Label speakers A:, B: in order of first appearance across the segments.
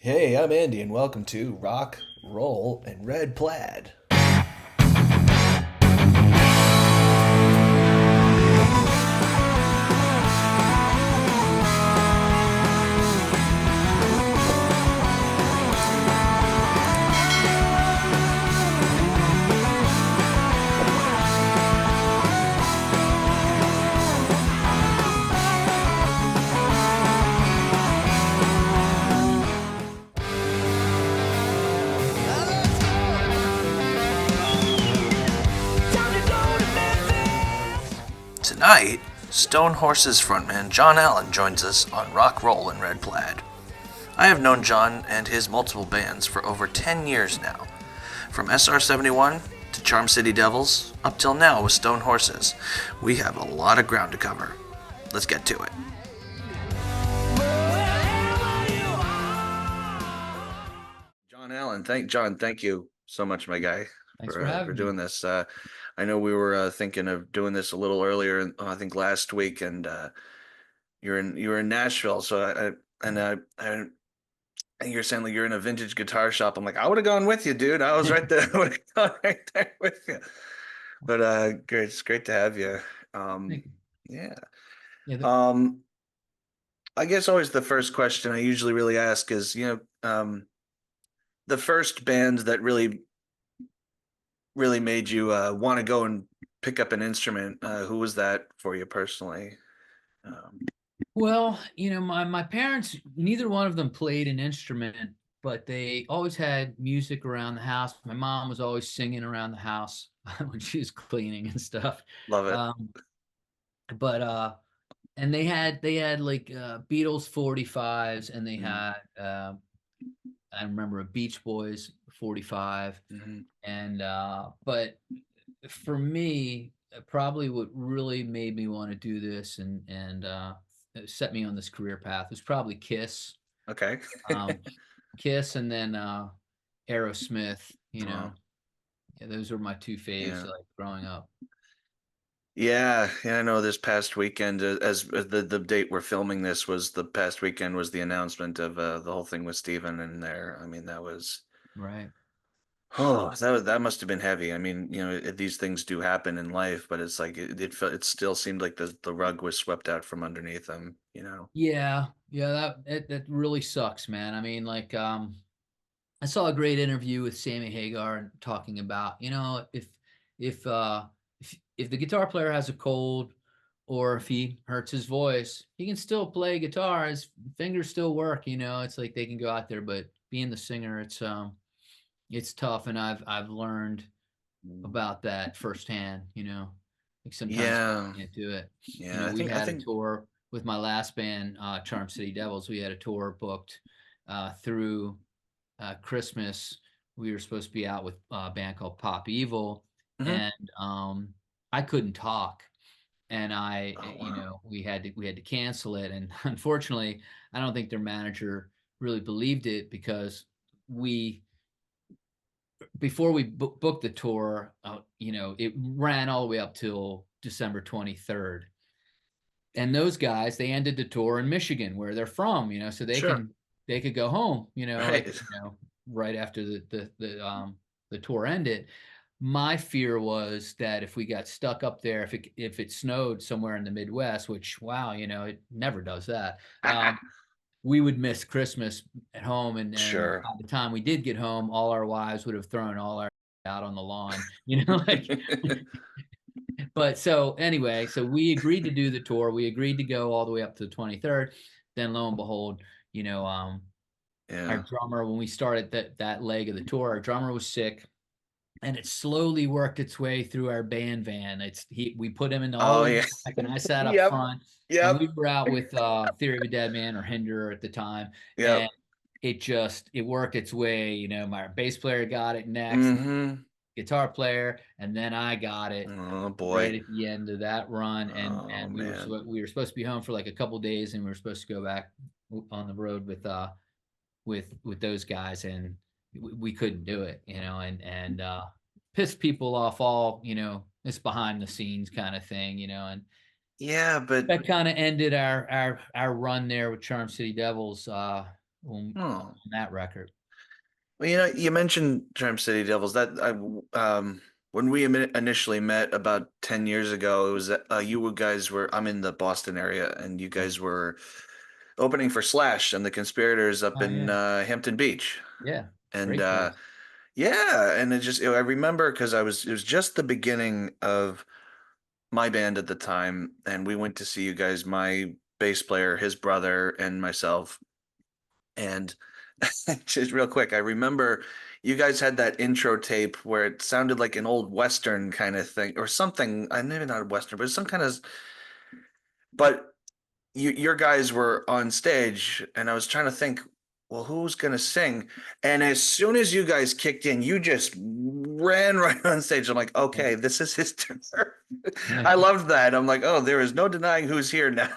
A: Hey, I'm Andy, and welcome to Rock, Roll, and Red Plaid. Tonight, Stone Horse's frontman John Allen joins us on Rock, Roll, and Red Plaid. I have known John and his multiple bands for over 10 years now. From SR-71 to Charm City Devils, up till now with Stone Horses. We have a lot of ground to cover. Let's get to it. John Allen, thank you so much, my guy,
B: Thanks for
A: for
B: having me.
A: doing this. I know we were thinking of doing this a little earlier, I think last week, and you were in Nashville, so and you're saying like you're in a vintage guitar shop. I'm like, I would have gone with you, dude. I was right there. I would have gone right there with you. But great, it's great to have you. Um,
B: Thank you.
A: yeah.
B: Yeah,
A: Um, I guess always the first question I usually really ask is, the first band that really made you want to go and pick up an instrument. Who was that for you personally? Um,
B: well, my parents, neither one of them played an instrument, but they always had music around the house. My mom was always singing around the house when she was cleaning and stuff.
A: Love it.
B: Um, but and they had like Beatles 45s, and they
A: Mm-hmm.
B: had I remember a Beach Boys 45,
A: Mm-hmm.
B: and but for me, probably what really made me want to do this and set me on this career path was probably Kiss,
A: Okay.
B: um, Kiss, and then Aerosmith.
A: Oh,
B: Yeah, those were my two faves
A: yeah.
B: like growing up.
A: Yeah, I know this past weekend, as the date we're filming this was the past weekend was the announcement of the whole thing with Steven in there. I mean, that was
B: Right.
A: that must have been heavy. I mean, these things do happen in life, but it's like it still seemed like the rug was swept out from underneath them.
B: Yeah, yeah, that really sucks, man. I mean, like, I saw a great interview with Sammy Hagar talking about, if if the guitar player has a cold or if he hurts his voice, he can still play guitar. His fingers still work, It's like they can go out there, but being the singer, it's tough, and I've learned about that firsthand, Like sometimes people
A: Yeah,
B: can't do it.
A: yeah. I
B: We
A: think I
B: had a
A: think
B: tour with my last band, Charm City Devils. We had a tour booked through Christmas. We were supposed to be out with a band called Pop Evil,
A: Mhm.
B: and I couldn't talk, and
A: Oh wow.
B: we had to cancel it. And unfortunately, I don't think their manager really believed it because we before we booked the tour, it ran all the way up till December 23rd. And those guys, they ended the tour in Michigan, where they're from, so
A: Sure.
B: they could go home, like
A: Right.
B: right after the tour ended. My fear was that if we got stuck up there, if it snowed somewhere in the Midwest, which wow, it never does that, we would miss Christmas at home, and
A: Sure.
B: by the time we did get home, all our wives would have thrown all our out on the lawn, like. But so anyway, so we agreed to do the tour. We agreed to go all the way up to the 23rd. Then lo and behold, you know, um, our
A: Yeah.
B: drummer, when we started that leg of the tour, our drummer was sick, and it slowly worked its way through our band van. We put him in all
A: Oh
B: the way in
A: yeah.
B: the back, and I sat up
A: Yep.
B: front, and
A: Yep.
B: we were out with Theory of a Dead Man or Hinder at the time, and
A: Yep.
B: it worked its way. My bass player got it next,
A: Mm-hmm.
B: guitar player, and then I got it
A: Oh
B: right
A: boy.
B: at the end of that run, and
A: Oh
B: and
A: man.
B: we were supposed to be home for like a couple days, and we were supposed to go back on the road with those guys, and we couldn't do it, and pissed people off. All it's behind the scenes kind of thing, and
A: Yeah, but
B: that kind of ended our run there with Charm City Devils.
A: Hmm.
B: on that record.
A: Well, you mentioned Tram City Devils. When we initially met about 10 years ago, it was guys were I'm in the Boston area, and you
B: Yeah.
A: guys were opening for Slash and the Conspirators up
B: Oh
A: in
B: yeah.
A: Hampton Beach.
B: Yeah.
A: And
B: Great place.
A: yeah, and I remember because it was just the beginning of my band at the time, and we went to see you guys, my bass player, his brother, and myself. And just real quick, I remember you guys had that intro tape where it sounded like an old Western kind of thing or something. I maybe not a Western, but some kind of. But your guys were on stage, and I was trying to think, well, who's gonna sing? And as soon as you guys kicked in, you just ran right on stage. I'm like,
B: Yeah.
A: okay, this is his turn.
B: Yeah.
A: I loved that. I'm like, oh, there is no denying who's here now.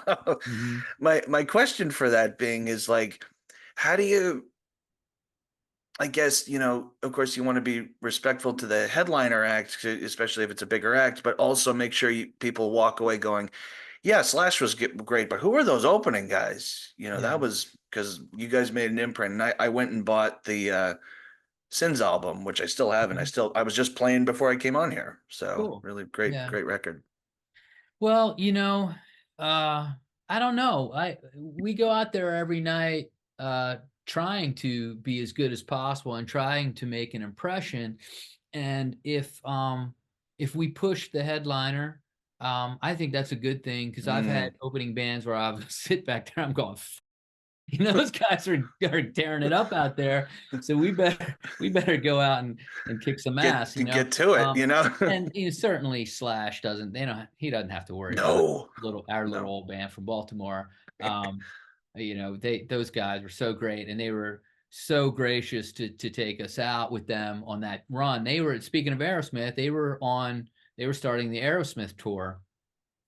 B: Hmm.
A: My question for that being is like, how do you I guess, of course, you want to be respectful to the headliner act, especially if it's a bigger act, but also make sure people walk away going, yeah, Slash was great, but who are those opening guys?
B: Yeah.
A: That was because you guys made an imprint. And I went and bought the Sins album, which I still have, and
B: Mhm.
A: I was just playing before I came on here. So
B: Cool.
A: really great,
B: Yeah.
A: great record.
B: Well, uh, I don't know. We go out there every night, trying to be as good as possible and trying to make an impression. And if we push the headliner, I think that's a good thing because I've had
A: Mm.
B: opening bands where I've sit back there, I'm going, those guys are tearing it up out there. So we better go out and kick some ass,
A: Get to it.
B: And certainly Slash doesn't they don't he doesn't have to worry about
A: No,
B: our little
A: no.
B: old band from Baltimore. Um, those guys were so great and they were so gracious to take us out with them on that run. They were speaking of Aerosmith, they were starting the Aerosmith tour,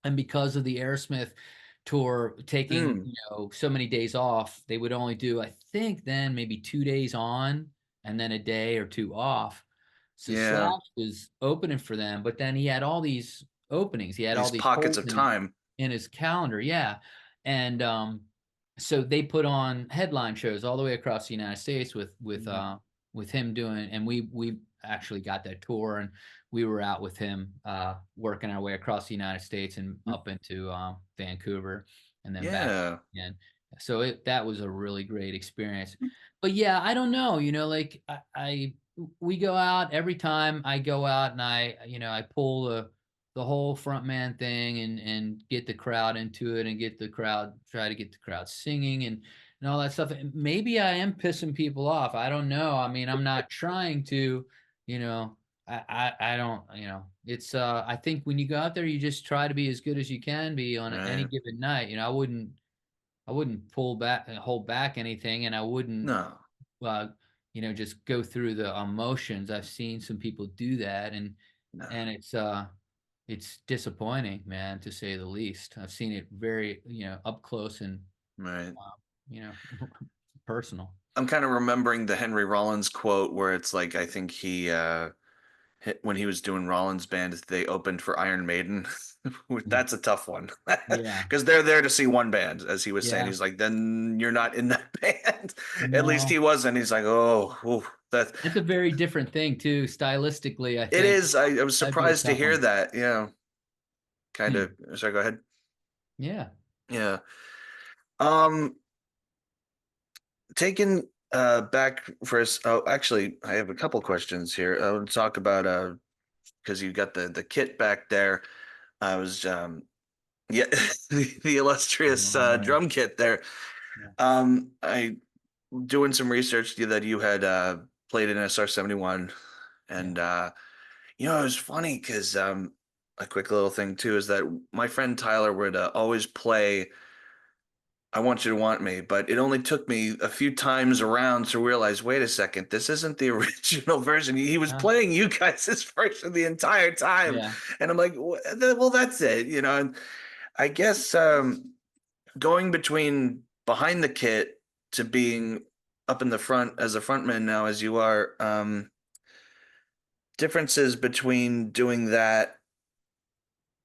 B: and because of the Aerosmith tour taking
A: Mm.
B: so many days off, they would only do, I think, then maybe 2 days on and then a day or two off. So
A: Yeah,
B: Slash was opening for them, but then he had all these openings, he had all
A: these
B: these
A: pockets
B: holes
A: of time.
B: in his calendar. Yeah. And so they put on headline shows all the way across the United States
A: Mhm.
B: with him doing, and we actually got that tour, and we were out with him, working our way across the United States and up into Vancouver and then back
A: Yeah.
B: again. So that was a really great experience. But yeah, I don't know, like we go out every time I go out, and I pull the whole frontman thing and get the crowd into it and try to get the crowd singing and all that stuff. And maybe I am pissing people off. I don't know. I mean, I'm not trying to, you know, I don't, it's, I think when you go out there, you just try to be as good as you can be on any
A: Right.
B: given night. I wouldn't pull back, hold back anything, and I wouldn't,
A: No,
B: uh, just go through the emotions. I've seen some people do that,
A: no.
B: and it's disappointing, man, to say the least. I've seen it very, up close and,
A: Right.
B: uh, you know, personal.
A: I'm kind of remembering the Henry Rollins quote where it's like I think when he was doing Rollins band, they opened for Iron Maiden.
B: Mm.
A: That's a tough one
B: Yeah,
A: because they're there to see one band, as he was saying.
B: yeah,
A: He's like, then you're not in that band. At least he
B: no,
A: wasn't. He's like, oh, ooh, that
B: it's a very different thing too, stylistically. I
A: it
B: think
A: is. I was
B: that'd be a
A: surprised to
B: tough
A: hear
B: one.
A: that. Yeah, kind
B: Hmm.
A: of. Sorry, go ahead.
B: Yeah,
A: Yeah. Um, taking back for us. Oh, actually, I have a couple questions here. I want to talk about because you got the kit back there. I was yeah, the illustrious
B: oh, yeah,
A: drum kit there.
B: yeah,
A: I doing some research that you had played in SR-71,
B: yeah.
A: and it was funny because a quick little thing too is that my friend Tyler would always play I Want You to Want Me, but it only took me a few times around to realize, wait a second, this isn't the original version. He was
B: Huh?
A: playing you guys' version the entire time.
B: Yeah.
A: And I'm like, well, that's it. And I guess going between behind the kit to being up in the front as a frontman now, as you are, differences between doing that.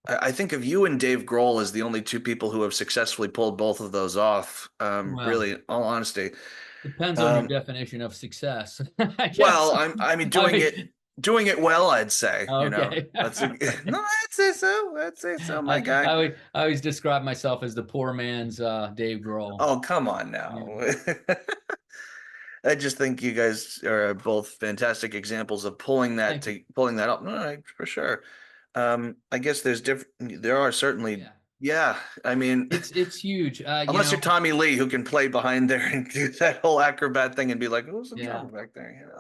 A: I think of you and Dave Grohl as the only two people who have successfully pulled both of those off.
B: Well,
A: Really, in all honesty.
B: Depends on your
A: Um,
B: definition of success, I guess.
A: well, I mean,
B: I
A: doing it well, I'd say,
B: okay.
A: that's a, no, I'd say so. I'd say so, my guy.
B: I always describe myself as the poor man's Dave Grohl.
A: Oh, come on
B: Yeah.
A: now. I just think you guys are both fantastic examples of
B: Thank you.
A: pulling that up. No, for sure. I guess there are certainly,
B: Yeah.
A: yeah. I mean,
B: It's huge.
A: unless you're Tommy Lee, who can play behind there and do that whole acrobat thing and be like, "Who's the
B: Yeah.
A: drummer back there?"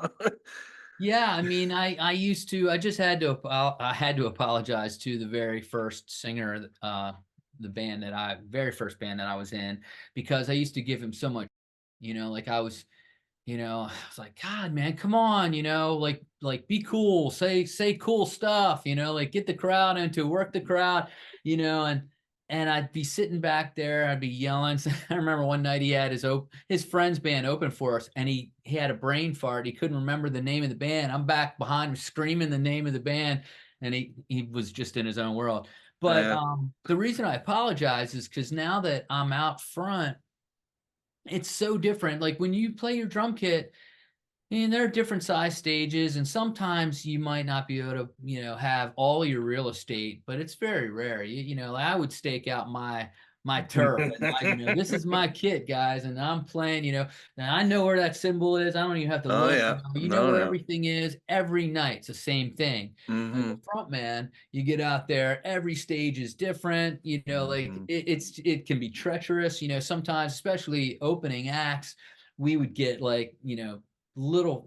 B: Yeah, I mean, I used to. I just had to. I had to apologize to the very first singer, the band that I, very first band that I was in, because I used to give him so much. Like I was, I was like, God, man, come on, like be cool, say cool stuff, like get the crowd into, work the crowd, and I'd be sitting back there, I'd be yelling. I remember one night he had his friend's band open for us, and he had a brain fart. He couldn't remember the name of the band. I'm back behind him screaming the name of the band, and he was just in his own world. But
A: Yeah.
B: the reason I apologize is because now that I'm out front, it's so different. Like when you play your drum kit, and there are different size stages, and sometimes you might not be able to, have all your real estate, but it's very rare. I would stake out my turf, and this is my kit, guys, and I'm playing. Now I know where that cymbal is. I don't even have to
A: Oh
B: look.
A: yeah.
B: You know
A: No,
B: where
A: no.
B: everything is every night. It's the same thing. As a
A: Hmm.
B: front man, you get out there. Every stage is different. Like
A: Hmm.
B: it can be treacherous. Sometimes, especially opening acts, we would get like little,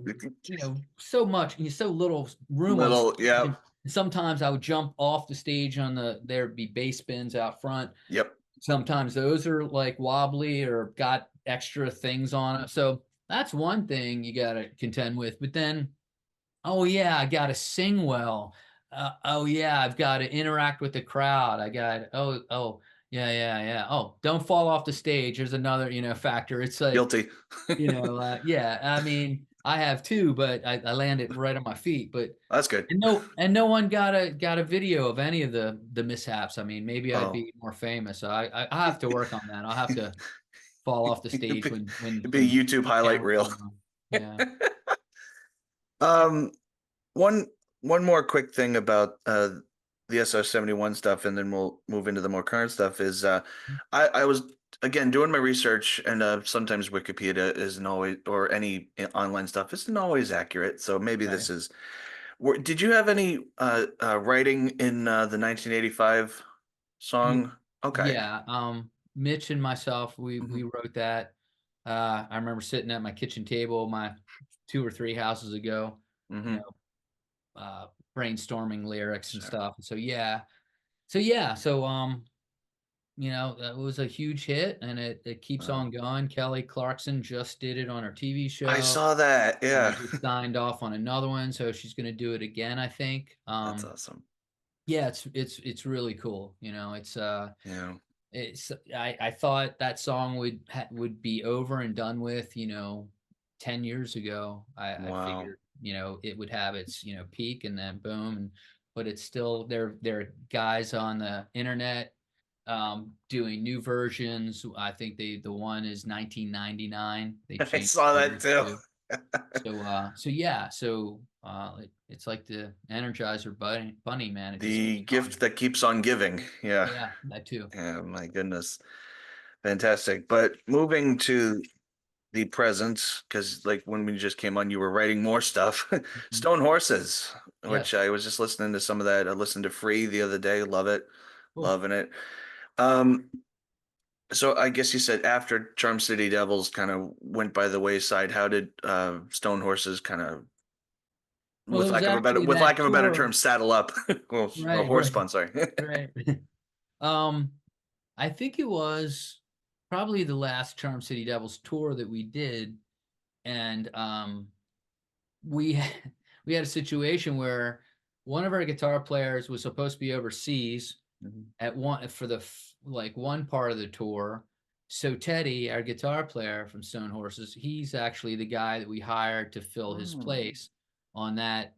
B: so much, so little room on
A: Little,
B: stage.
A: yeah.
B: And sometimes I would jump off the stage there'd be bass bins out front.
A: Yep.
B: Sometimes those are like wobbly or got extra things on it. So that's one thing you got to contend with. But then, oh yeah, I got to sing well. Oh yeah, I've got to interact with the crowd. Oh yeah, yeah, yeah. Oh, don't fall off the stage. There's another, factor. It's like,
A: Guilty.
B: yeah, I mean, I have too, but I landed right on my feet. But
A: That's good.
B: no one got a video of any of the mishaps. I mean, maybe I'd
A: Oh.
B: be more famous. So I have to work on that. I'll have to fall off the
A: It'd
B: stage
A: be,
B: when
A: it'd be a
B: when
A: YouTube highlight
B: cameras
A: reel.
B: aren't on. Yeah.
A: Um, one one more quick thing about the SR-71 stuff, and then we'll move into the more current stuff. Is I was again doing my research, and sometimes Wikipedia isn't always, or any online stuff isn't always accurate. So maybe
B: Right.
A: this is. Did you have any writing in the 1985
B: Yeah.
A: song? Okay.
B: Yeah. Mitch and myself, we
A: Hmm.
B: wrote that. I remember sitting at my kitchen table, my 2 or 3 houses ago, you
A: Hmm.
B: know, brainstorming lyrics and
A: Sure.
B: stuff. So that was a huge hit, and it keeps
A: Wow.
B: on going. Kelly Clarkson just did it on her TV
A: I
B: show.
A: saw that. Yeah.
B: Just signed off on another one, so she's going to do it again, I think.
A: That's awesome.
B: Yeah, it's really cool.
A: Yeah.
B: I thought that song would be over and done with, 10 years ago. I
A: Wow.
B: figured, it would have its, peak and then boom. But it's still there are guys on the internet doing new versions. I think the one is 1999. They
A: I
B: changed
A: saw that
B: lyrics
A: too.
B: to. So yeah, it's like the Energizer bunny, man. It just keeps
A: The
B: on.
A: gift that keeps on giving. Yeah.
B: Yeah, that too.
A: Yeah, my goodness. Fantastic. But moving to the present, because like when we just came on, you were writing more stuff.
B: Mhm.
A: Stone Horses, which
B: Yes.
A: I was just listening to some of that. I listened to Free the other day. Love it.
B: Cool.
A: Loving it. Um, so I guess you said after Charm City Devils kind of went by the wayside, how did Stone Horses kind of,
B: Well, it was actually
A: with
B: that
A: lack of a better
B: tour.
A: term, saddle up? Well, a
B: Right,
A: horse
B: right,
A: pun, sorry.
B: right. Um, I think it was probably the last Charm City Devils tour that we did, and we we had a situation where one of our guitar players was supposed to be overseas
A: Mhm.
B: at one for like one part of the tour. So Teddy, our guitar player from Stone Horses, he's actually the guy that we hired to fill his
A: Hmm.
B: place on that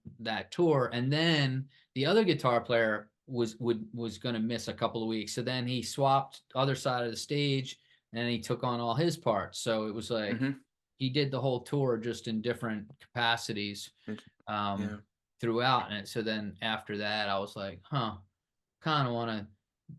B: tour. And then the other guitar player was going to miss a couple of weeks. So then he swapped other side of the stage and he took on all his parts. So it was like
A: Hmm.
B: he did the whole tour just in different capacities um,
A: Yeah.
B: throughout. And so then after that, I was like, huh, kind of want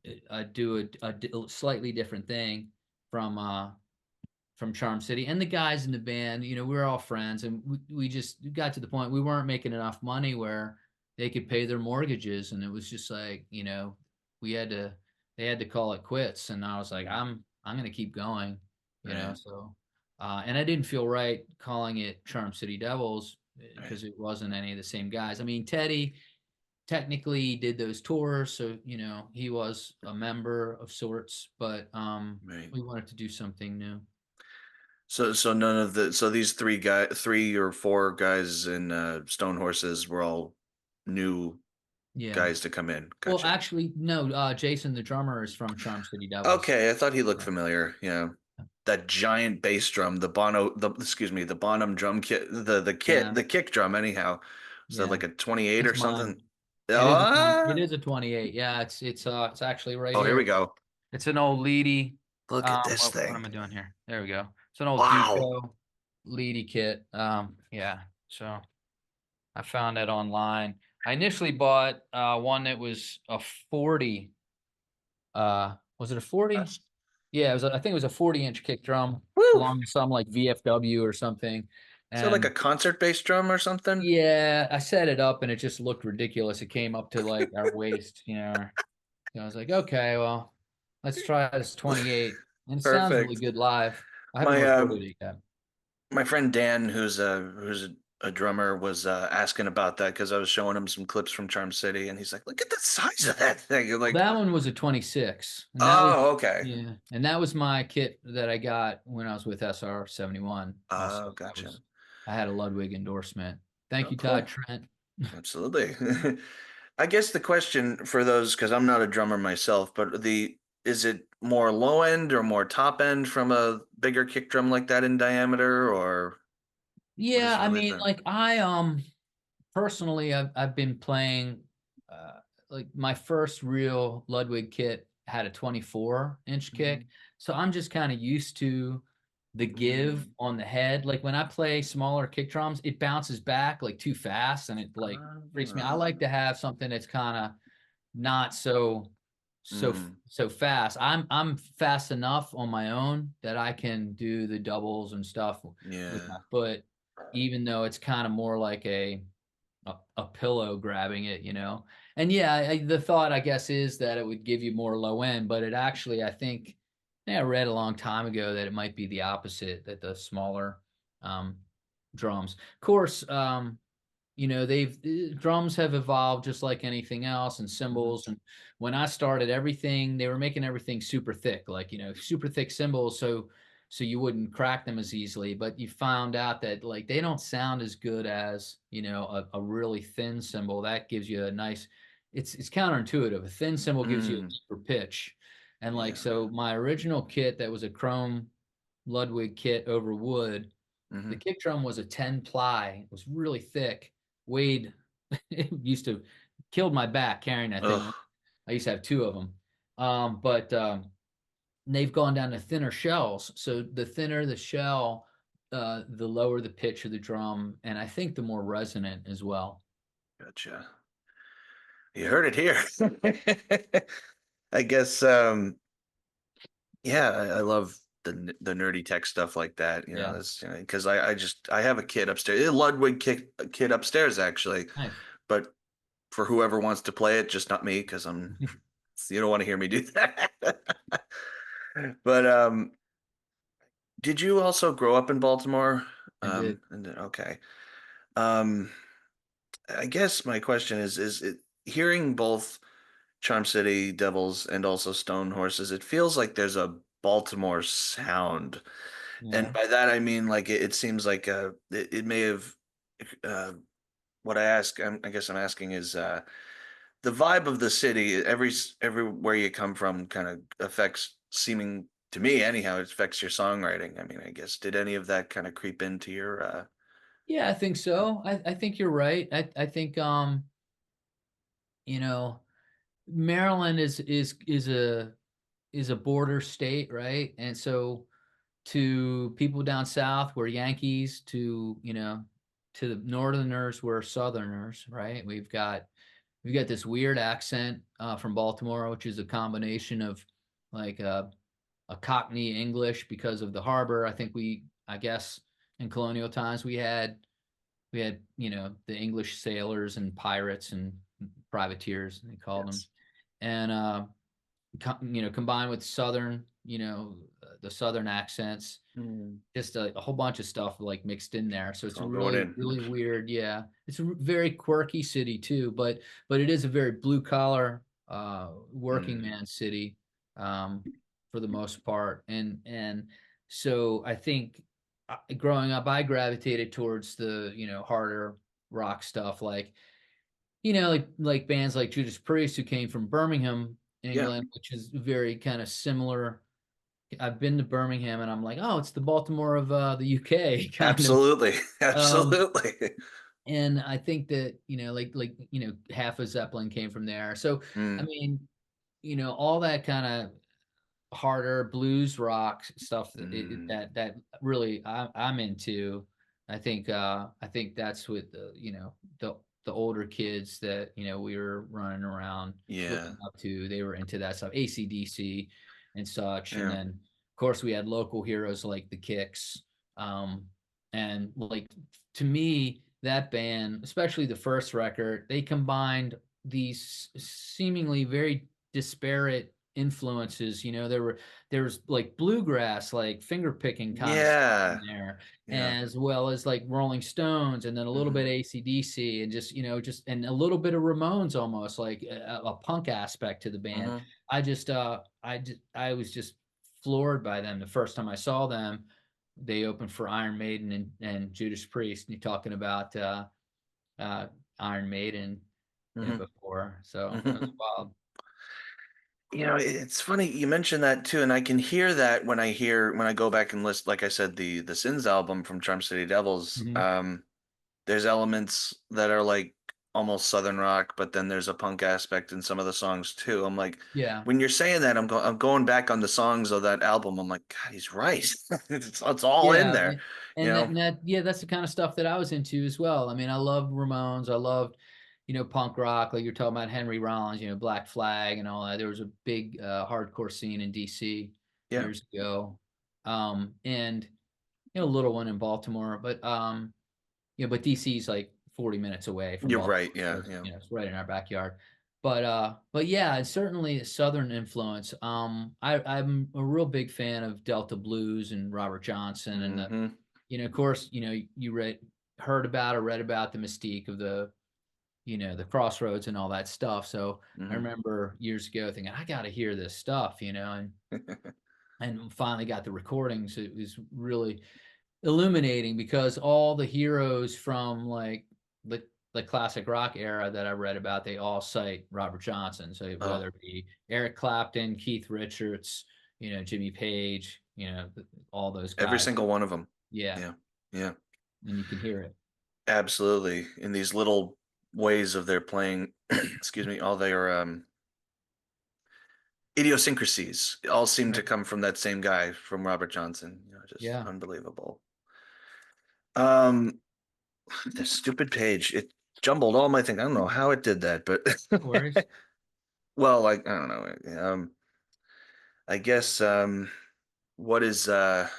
B: to do a slightly different thing from Charm City. And the guys in the band, you know, we were all friends, and we just got to the point we weren't making enough money where they could pay their mortgages, and it was just like, you know, we had to they had to call it quits, and I was like, I'm gonna keep going, you know.
A: Right.
B: So and I didn't feel right calling it Charm City Devils
A: Right.
B: because it wasn't any of the same guys. I mean, Teddy technically did those tours, so you know he was a member of sorts, but
A: Right.
B: we wanted to do something new.
A: So none of the so these three or four guys in Stone Horses were all new
B: Yeah.
A: guys to come in.
B: Well,
A: Gotcha.
B: actually, no. Jason, the drummer, is from Charm City Devils.
A: Okay, I thought he looked
B: Yeah.
A: familiar. Yeah. That giant bass drum, the Bono, the excuse me, the Bonham drum kit,
B: Yeah.
A: the kick drum. Anyhow, is that
B: Yeah.
A: like a 28
B: That's
A: or
B: mine.
A: something?
B: It is a 20. It
A: Ah!
B: is a 28. Yeah. It's actually right
A: Oh, here we
B: here.
A: go.
B: It's an old Leedy.
A: Look at this
B: What am
A: thing.
B: I doing here? There we go. It's an old
A: Wow.
B: Duco Leedy kit. Yeah. So I found it online. I initially bought one that was a 40. Was it a 40? Yeah, I think it was a 40-inch kick drum
A: Woo!
B: along some like VFW or something.
A: Is that like a
B: And
A: concert bass drum or something?
B: yeah, I set it up and it just looked ridiculous. It came up to like our waist, you know. So I was like, okay, well, let's try this 28. And it sounds really
A: Perfect.
B: good live. I haven't
A: My
B: recorded it yet.
A: my friend Dan, who's a drummer, was asking about that because I was showing him some clips from Charm City, and he's like, "Look at the size of that thing!" And
B: Well,
A: like,
B: that one was a 26. And that was
A: oh, okay.
B: yeah, and that was my kit that I got when I was with SR 71. Also,
A: Oh,
B: that
A: gotcha.
B: was I had a Ludwig endorsement. Thank
A: Oh,
B: you, Todd
A: cool.
B: Trent.
A: Absolutely. I guess the question for those, because I'm not a drummer myself, but the is it more low end or more top end from a bigger kick drum like that in diameter, or what
B: Yeah,
A: is
B: I
A: really
B: mean,
A: the?
B: like I personally I've been playing like my first real Ludwig kit had a 24-inch kick.
A: Mhm.
B: So I'm just kind of used to the give
A: Mm.
B: on the head. Like when I play smaller kick drums, it bounces back like too fast and it like freaks me. I
A: Ah.
B: like to have something that's kind of not
A: Mm.
B: so fast. I'm fast enough on my own that I can do the doubles and stuff with my
A: Yeah.
B: foot, even though it's kind of more like a pillow grabbing it, you know. And yeah, the thought I guess is that it would give you more low end, but it actually I think yeah, I read a long time ago that it might be the opposite, that the smaller um, drums. Of course, you know they've drums have evolved just like anything else and
A: Mhm.
B: cymbals, and when I started everything they were making everything super thick, like you know super thick cymbals, so you wouldn't crack them as easily, but you found out that like they don't sound as good as you know a really thin cymbal that gives you a nice, it's counterintuitive. A thin cymbal gives you a
A: Mm.
B: deeper pitch, and like
A: Yeah.
B: so my original kit that was a chrome Ludwig kit over wood, the
A: Hmm.
B: kick drum was a 10 ply. It was really thick, weighed, it used to killed my back carrying that thing.
A: Ugh.
B: I used to have two of them. But they've gone down to thinner shells. So the thinner the shell, the lower the pitch of the drum, and I think the more resonant as well.
A: Gotcha. You heard it here. I guess. Yeah, I love the nerdy tech stuff like that. You know,
B: Yeah,
A: this because I have a kid upstairs, a Ludwig kid upstairs actually,
B: nice.
A: but for whoever wants to play it, just not me because you don't want to hear me do that. But did you also grow up in Baltimore?
B: I did.
A: Okay. Um, I guess my question is it hearing both Charm City Devils and also Stone Horses, it feels like there's a Baltimore sound. And
B: Yeah.
A: by that I mean like it seems like it may have uh what I guess I'm asking is the vibe of the city everywhere you come from kind of affects seeming to me anyhow it affects your songwriting. I mean, I guess did any of that kind of creep into your
B: Yeah, I think so. I think you're right. I think you know, Maryland is a border state, right? And so to people down south, we're Yankees, to, to the Northerners, we're Southerners, right? We've got this weird accent from Baltimore, which is a combination of like a Cockney English because of the harbor. I guess in colonial times we had the English sailors and pirates and privateers, they called them,
A: Yes.
B: and combined with Southern, the Southern accents,
A: Mm.
B: just a whole bunch of stuff like mixed in there. So
A: It's
B: it's a
A: all going
B: really,
A: in.
B: really weird. Yeah, it's a very quirky city too, but it is a very blue collar, working
A: Mm.
B: man city, um, for the most part. And so I think growing up, I gravitated towards the harder rock stuff, like bands like Judas Priest, who came from Birmingham,
A: Yeah.
B: England, which is very kind of similar. I've been to Birmingham, and I'm like, oh, it's the Baltimore of the UK, kind of.
A: Absolutely.
B: Um,
A: Absolutely.
B: and I think that half of Zeppelin came from there. So I
A: Mm.
B: mean, all that kind of harder blues rock stuff
A: Mm.
B: that really I'm into. I think that's what the older kids that we were running around
A: Yeah.
B: looking up to. They were into that stuff, AC/DC and such. And
A: Yeah.
B: then of course we had local heroes like the Kicks. Um, and like, to me, that band, especially the first record, they combined these seemingly very disparate influences. There was like bluegrass, like finger picking kind of stuff in
A: Yeah.
B: there,
A: Yeah.
B: as well as like Rolling Stones, and then a little bit
A: Hmm.
B: AC/DC, and just and a little bit of Ramones, almost like a punk aspect to the band.
A: Hmm.
B: I was just floored by them the first time I saw them. They opened for Iron Maiden and Judas Priest, and you're talking about uh, Iron Maiden,
A: Hmm.
B: before, so it was
A: Hmm.
B: wild.
A: It's funny you mentioned that too, and I can hear that when I go back and list, like I said, the Sins album from Charm City Devils.
B: Mhm.
A: There's elements that are like almost Southern rock, but then there's a punk aspect in some of the songs too. I'm like,
B: Yeah.
A: when you're saying that, I'm going back on the songs of that album. I'm like, God, he's right. It's all in
B: Yeah,
A: there, you
B: and that,
A: know?
B: and that, yeah, that's the kind of stuff that I was into as well. I mean, I loved Ramones. I loved, punk rock, like you're talking about Henry Rollins, Black Flag and all that. There was a big hardcore scene in DC
A: Yeah,
B: years ago, and a little one in Baltimore, but DC's like 40 minutes away from
A: you're
B: Baltimore,
A: right.
B: so
A: Yeah,
B: it's,
A: yeah.
B: it's right in our backyard. But yeah, it's certainly a Southern influence. I'm a real big fan of Delta blues and Robert Johnson, and
A: Hmm.
B: of course, you heard about or read about the mystique of the crossroads and all that stuff. So I
A: Hmm.
B: remember years ago thinking, I got to hear this stuff, and finally got the recordings. It was really illuminating because all the heroes from like the classic rock era that I read about, they all cite Robert Johnson. So
A: Oh,
B: whether it be Eric Clapton, Keith Richards, Jimmy Page, all those
A: every
B: guys.
A: single one of them.
B: Yeah,
A: Yeah, yeah.
B: and you can hear it.
A: Absolutely. In these little ways of their playing, excuse me, all their idiosyncrasies all seem to
B: Right.
A: come from that same guy, from Robert Johnson. Just
B: Yeah.
A: unbelievable. Um, the stupid page, it jumbled all my things. I don't know how it did that, but
B: No worries.
A: well, like I don't know. I guess what is uh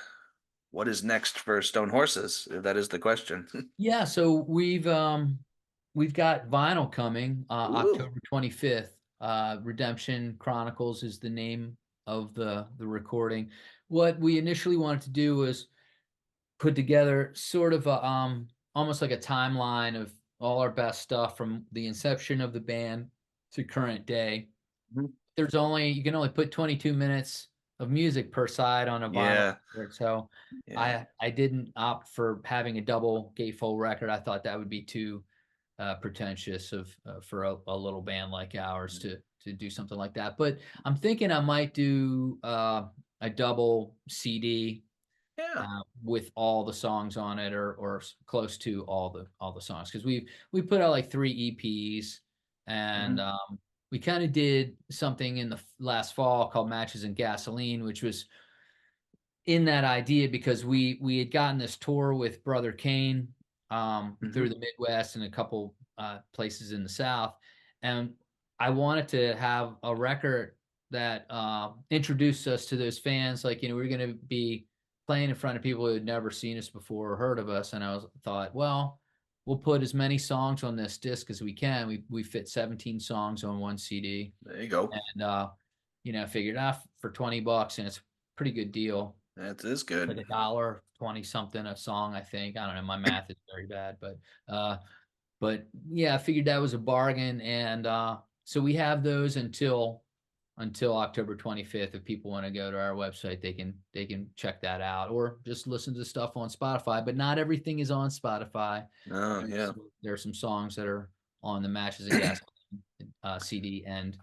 A: what is next for Stone Horses? That is the question.
B: Yeah, so we've got vinyl coming
A: Ooh.
B: October 25th. Redemption Chronicles is the name of the recording. What we initially wanted to do was put together sort of almost like a timeline of all our best stuff from the inception of the band to current day.
A: Mhm.
B: You can only put 22 minutes of music per side on a vinyl
A: Yeah,
B: record. So
A: yeah.
B: I didn't opt for having a double gatefold record. I thought that would be too pretentious for a little band like ours to do something like that. But I'm thinking I might do a double CD
A: Yeah.
B: with all the songs on it, or close to all the songs, because we put out like 3 EPs, and
A: Hmm.
B: we kind of did something in the last fall called Matches and Gasoline, which was in that idea because we had gotten this tour with Brother Kane through
A: Hmm.
B: the Midwest and a couple places in the South, and I wanted to have a record that introduced us to those fans. Like, we're going to be playing in front of people who had never seen us before or heard of us, and thought, well, we'll put as many songs on this disc as we can. We fit 17 songs on one CD,
A: There you go.
B: and figured out for $20, and it's a pretty good deal,
A: That is
B: like
A: good.
B: a dollar 20 something a song, I think. I don't know, my math is very bad, uh but yeah, I figured that was a bargain. And so we have those until October 25th. If people want to go to our website, they can check that out, or just listen to stuff on Spotify. But not everything is on Spotify.
A: Oh,
B: there's
A: yeah.
B: there's some songs that are on the Matches and Gas CD, and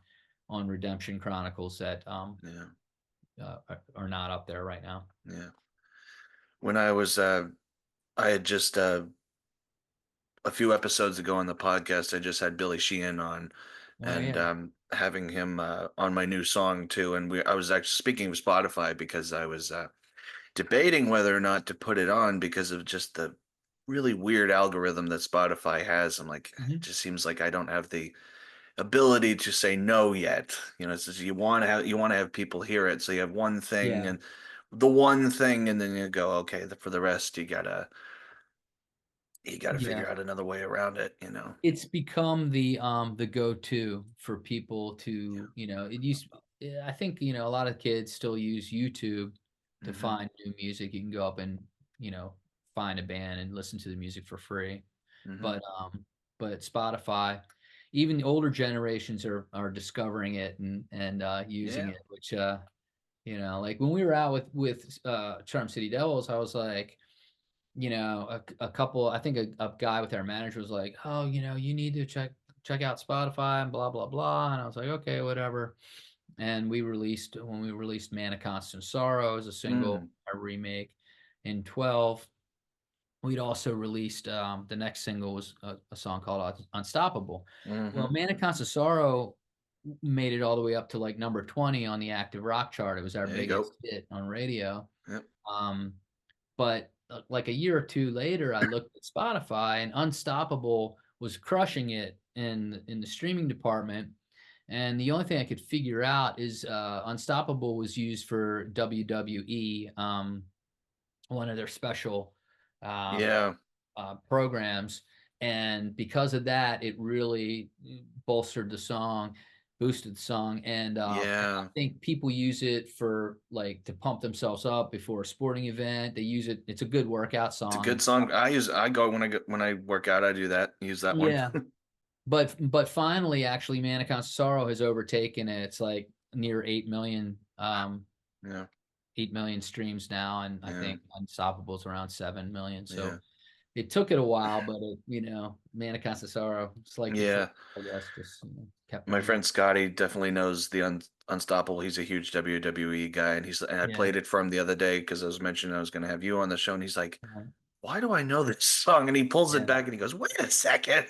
B: on Redemption Chronicles that
A: Yeah.
B: are not up there right now.
A: Yeah. When I had just a few episodes ago on the podcast, I just had Billy Sheehan on,
B: Oh
A: and
B: yeah.
A: having him on my new song too. And I was actually speaking of Spotify because I was debating whether or not to put it on because of just the really weird algorithm that Spotify has. I'm like, it
B: Mhm.
A: just seems like I don't have the ability to say no yet. It's just you want to have people hear it, so you have one thing
B: Yeah.
A: and the one thing, and then you go, okay, for the rest, you gotta
B: Yeah.
A: figure out another way around it.
B: It's become the go-to for people to, it used I think, a lot of kids still use YouTube to
A: Hmm.
B: find new music. You can go up and, find a band and listen to the music for free.
A: Hmm.
B: But Spotify, even the older generations are discovering it and using
A: Yeah.
B: it, which like when we were out with Charm City Devils, I was like, a couple, I think a guy with our manager was like, oh, you need to check out Spotify and blah blah blah. And I was like, okay, whatever. And when we released Man of Constant Sorrow as a single,
A: Mm.
B: a remake in 12, we'd also released the next single was a song called Unstoppable. Well,
A: Hmm.
B: Man of Constant Sorrow made it all the way up to like number 20 on the active rock chart. It was our
A: There you go.
B: biggest hit on radio.
A: Yep.
B: Um, but like a year or two later, I looked at Spotify, and Unstoppable was crushing it in the streaming department. And the only thing I could figure out is Unstoppable was used for WWE, one of their special uh,
A: Yeah.
B: programs. And because of that, it really bolstered the song, boosted the song. And I
A: Yeah.
B: think people use it for like to pump themselves up before a sporting event. They use it. It's a good workout
A: It's a
B: song.
A: good song. I go when I work out, I do that. Use that one.
B: Yeah. But finally, actually, Man of Constant Sorrow has overtaken it. It's like near
A: Yeah.
B: 8 million streams now, and I
A: Yeah.
B: think Unstoppable's around 7 million.
A: Yeah.
B: So it took it a while, but Man of Constant Sorrow, it's like the first,
A: Yeah.
B: I guess, just kept
A: My
B: on going.
A: friend Scotty definitely knows the Unstoppable. He's a huge WWE guy, and I
B: Yeah,
A: played it for him the other day because I was mentioning I was going to have you on the show, and he's like,
B: uh,
A: "Why do I know this song?" And he pulls it
B: yeah,
A: back and he goes, "Wait a second."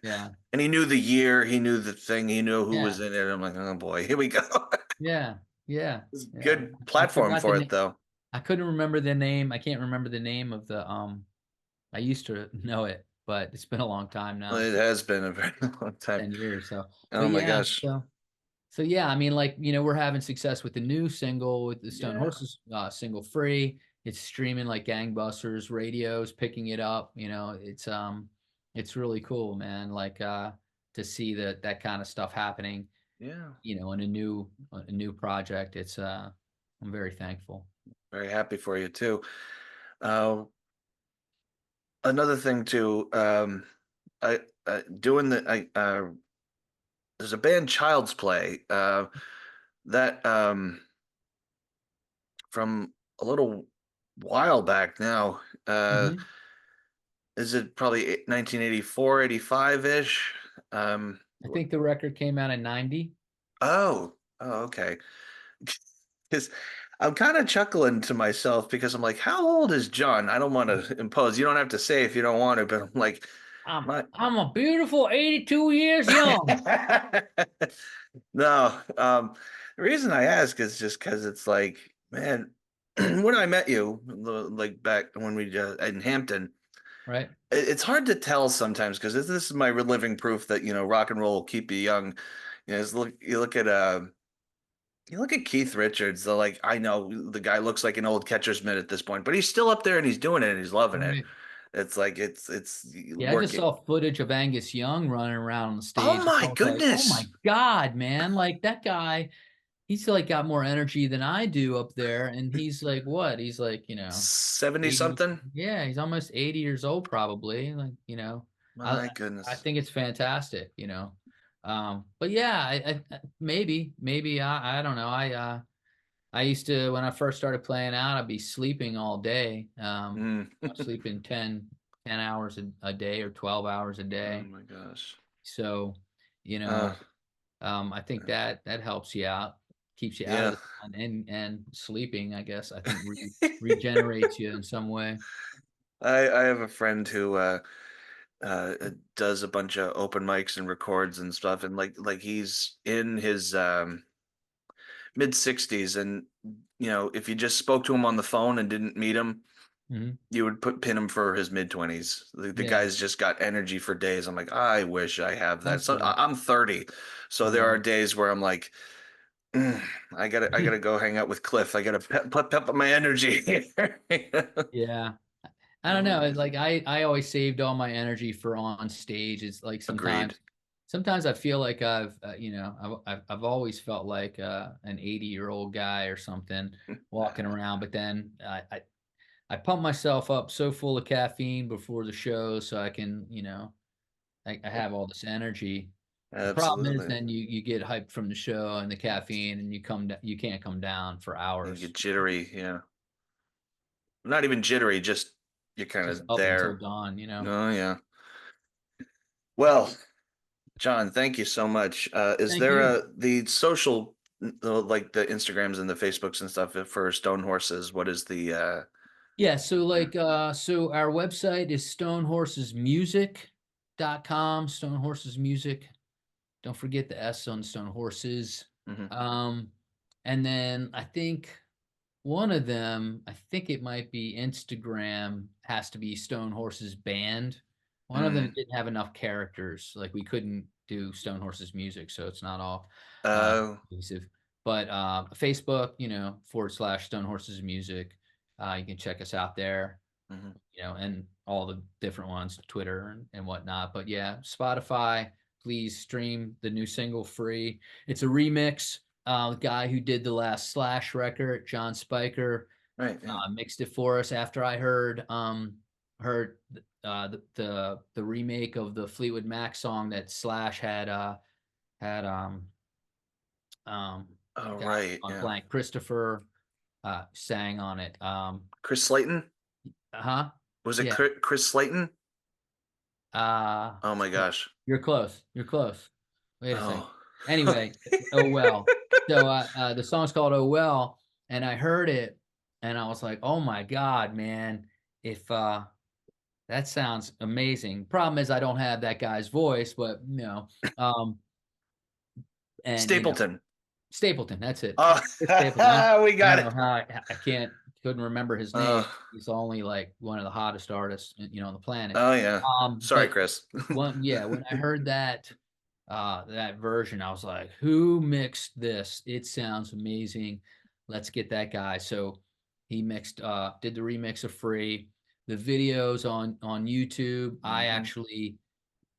B: yeah,
A: And he knew the year, he knew the thing, he knew who was
B: yeah,
A: in it. I'm like, "Oh boy, here we go."
B: yeah, yeah,
A: It's a
B: yeah.
A: good
B: I
A: platform
B: forgot the
A: for it,
B: name.
A: though.
B: I couldn't remember the name. I can't remember the name of the. I used to know it, but it's been a long time now,
A: It has been a very long time.
B: 10 years. So,
A: Oh
B: but
A: my
B: yeah,
A: gosh.
B: so yeah, I mean, like, we're having success with the new single, with the Stone
A: Yeah.
B: Horses single Free. It's streaming like gangbusters, radio's picking it up. It's really cool, man. Like to see that kind of stuff happening,
A: Yeah.
B: in a new project. I'm very thankful.
A: Very happy for you too. Uh, Another thing too, I doing there's a band Child's Play that from a little while back now.
B: Hmm.
A: Is it probably 1984, 85-ish? Um,
B: I think the record came out in '90.
A: oh, okay. Because I'm kind of chuckling to myself because I'm like, how old is John? I don't want to impose. You don't have to say if you don't want to, but I'm like,
B: I'm
A: my.
B: I'm a beautiful 82 years young.
A: No, the reason I ask is just because it's like, man. when I met you, like back when we in Hampton,
B: right?
A: it's hard to tell sometimes because this is my living proof that rock and roll will keep you young. You look at Keith Richards. Like I know the guy looks like an old catcher's mitt at this point, but he's still up there and he's doing it and he's loving it.
B: Right.
A: It's like it's
B: Yeah, I just
A: working.
B: saw footage of Angus Young running around on the
A: Oh
B: stage. I
A: my
B: was like, oh my
A: goodness,
B: God, man. Like that guy, he's like got more energy than I do up there. And he's like, what? He's like,
A: 70
B: 80.
A: something.
B: Yeah, he's almost 80 years old, probably. Like,
A: My
B: I
A: goodness.
B: think it's fantastic. But yeah, maybe I don't know. I used to, when I first started playing out, I'd be sleeping all day.
A: Mm.
B: Sleeping 10 hours a day or 12 hours a
A: Oh
B: day.
A: my gosh.
B: So, you
A: Uh,
B: know, I think that helps you out, keeps you out of
A: yeah.
B: the sun, and sleeping, I guess, I think regenerates you in some way.
A: I have a friend who does a bunch of open mics and records and stuff, and like he's in his mid 60s, and if you just spoke to him on the phone and didn't meet him,
B: Hmm.
A: you would pin him for his mid 20s. The
B: Yeah,
A: guy's just got energy for days. I'm like, I wish I have that.
B: that's
A: So
B: good.
A: I'm 30, so there
B: Yeah.
A: are days where I'm like, "Mm, I gotta go hang out with Cliff. I gotta pep up my energy here."
B: Yeah. I don't know.
A: Oh,
B: Like I always saved all my energy for on stage. It's like
A: agreed.
B: sometimes I feel like I've always felt like an 80-year-old guy or something walking around. But then I pump myself up so full of caffeine before the show so I can, I have all this energy. The problem is
A: Absolutely.
B: then you get hyped from the show and the caffeine and you can't come down for
A: You get
B: hours.
A: jittery, yeah. Not even jittery, just you're kind
B: Just
A: of
B: up until
A: there.
B: dawn.
A: Oh yeah. Well, John, thank you so much. Is
B: Thank
A: there
B: you.
A: the social, like the Instagrams and the Facebooks and stuff for Stone Horses? What is the
B: Yeah, so
A: yeah.
B: so our website is stonehorsesmusic.com, Stone Horses Music. Don't forget the S on Stone Horses.
A: Hmm.
B: Um, and then I think one of them, I think it might be Instagram, has to be Stone Horses Band. One of them
A: Mm.
B: didn't have enough characters. Like we couldn't do Stone Horses Music, so it's not all
A: Uh,
B: cohesive. But Facebook, / Stone Horses Music. You can check us out there,
A: mhm.
B: and all the different ones, Twitter and whatnot. But yeah, Spotify, please stream the new single free. It's a remix. The guy who did the last Slash record, John Spiker,
A: Right, yeah.
B: mixed it for us after I heard the remake of the Fleetwood Mac song that Slash had
A: Oh,
B: guy
A: right,
B: on
A: yeah.
B: blank Christopher sang on it.
A: Chris Slayton?
B: Huh?
A: Was it
B: Yeah.
A: Chris Slayton?
B: Uh,
A: Oh my gosh.
B: you're close. You're close. Wait a second.
A: Oh.
B: Anyway, oh well. So the song's called "Oh Well," and I heard it, and I was like, "Oh my God, man! If that sounds amazing." Problem is, I don't have that guy's voice, but um, and
A: Stapleton.
B: Stapleton. That's it.
A: Oh,
B: Chris Stapleton.
A: we
B: I
A: got
B: don't know
A: it.
B: how I couldn't remember his name.
A: Oh,
B: He's only like one of the hottest artists, on the planet.
A: oh yeah. Sorry,
B: But
A: Chris.
B: yeah, when I heard that version, I was like, who mixed this? It sounds amazing. Let's get that guy. So he did the remix of Free. The videos on YouTube, I
A: Hmm.
B: actually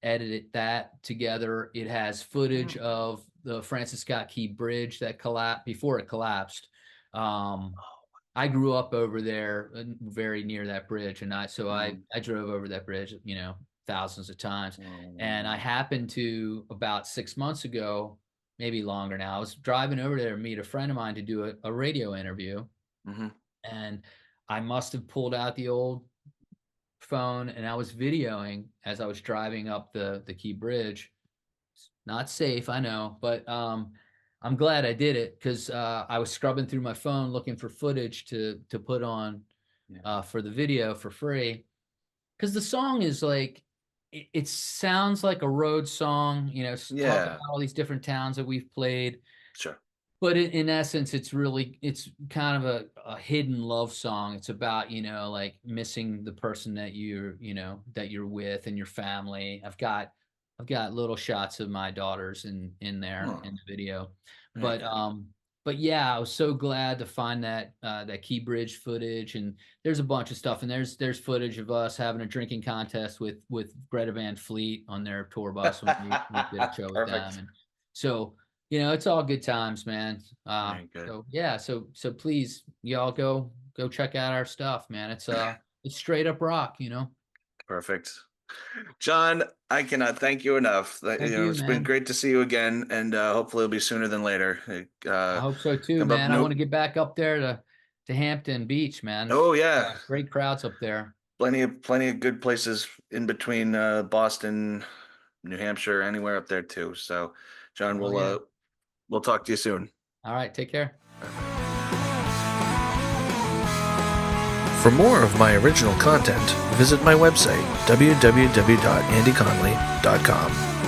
B: edited that together. It has footage of the Francis Scott Key Bridge that collapsed before it collapsed. Um, I grew up over there, very near that bridge, and I drove over that bridge, thousands of times. And I happened to about 6 months ago, maybe longer now. I was driving over there to meet a friend of mine to do a radio interview,
A: Hmm.
B: and I must have pulled out the old phone and I was videoing as I was driving up the Key Bridge. Not safe, I know, but I'm glad I did it because I was scrubbing through my phone looking for footage to put on
A: Yeah.
B: for the video for free. Because the song is like it sounds like a road song, talking
A: Yeah,
B: about all these different towns that we've played.
A: sure.
B: But in essence, it's kind of a hidden love song. It's about, like missing the person that that you're with and your family. I've got little shots of my daughters in there
A: Oh,
B: in the video.
A: very
B: But
A: good.
B: but yeah, I was so glad to find that Key Bridge footage, and there's a bunch of stuff, and there's footage of us having a drinking contest with Greta Van Fleet on their tour bus when we did a show with them,
A: Perfect.
B: and so it's all good times, man.
A: Very good.
B: So yeah, so please, y'all go check out our stuff, man. It's straight up rock.
A: Perfect. John, I cannot thank you enough.
B: Thank you,
A: It's been
B: man.
A: great to see you again, and hopefully it'll be sooner than later.
B: I hope so too,
A: Come up,
B: man. I want
A: nope.
B: to get back up there to Hampton Beach, man.
A: Oh yeah,
B: Great crowds up there.
A: plenty of good places in between Boston, New Hampshire, anywhere up there too. So, John,
B: Hell yeah.
A: we'll talk to you soon.
B: All right, take care.
A: For more of my original content, visit my website, www.andyconley.com.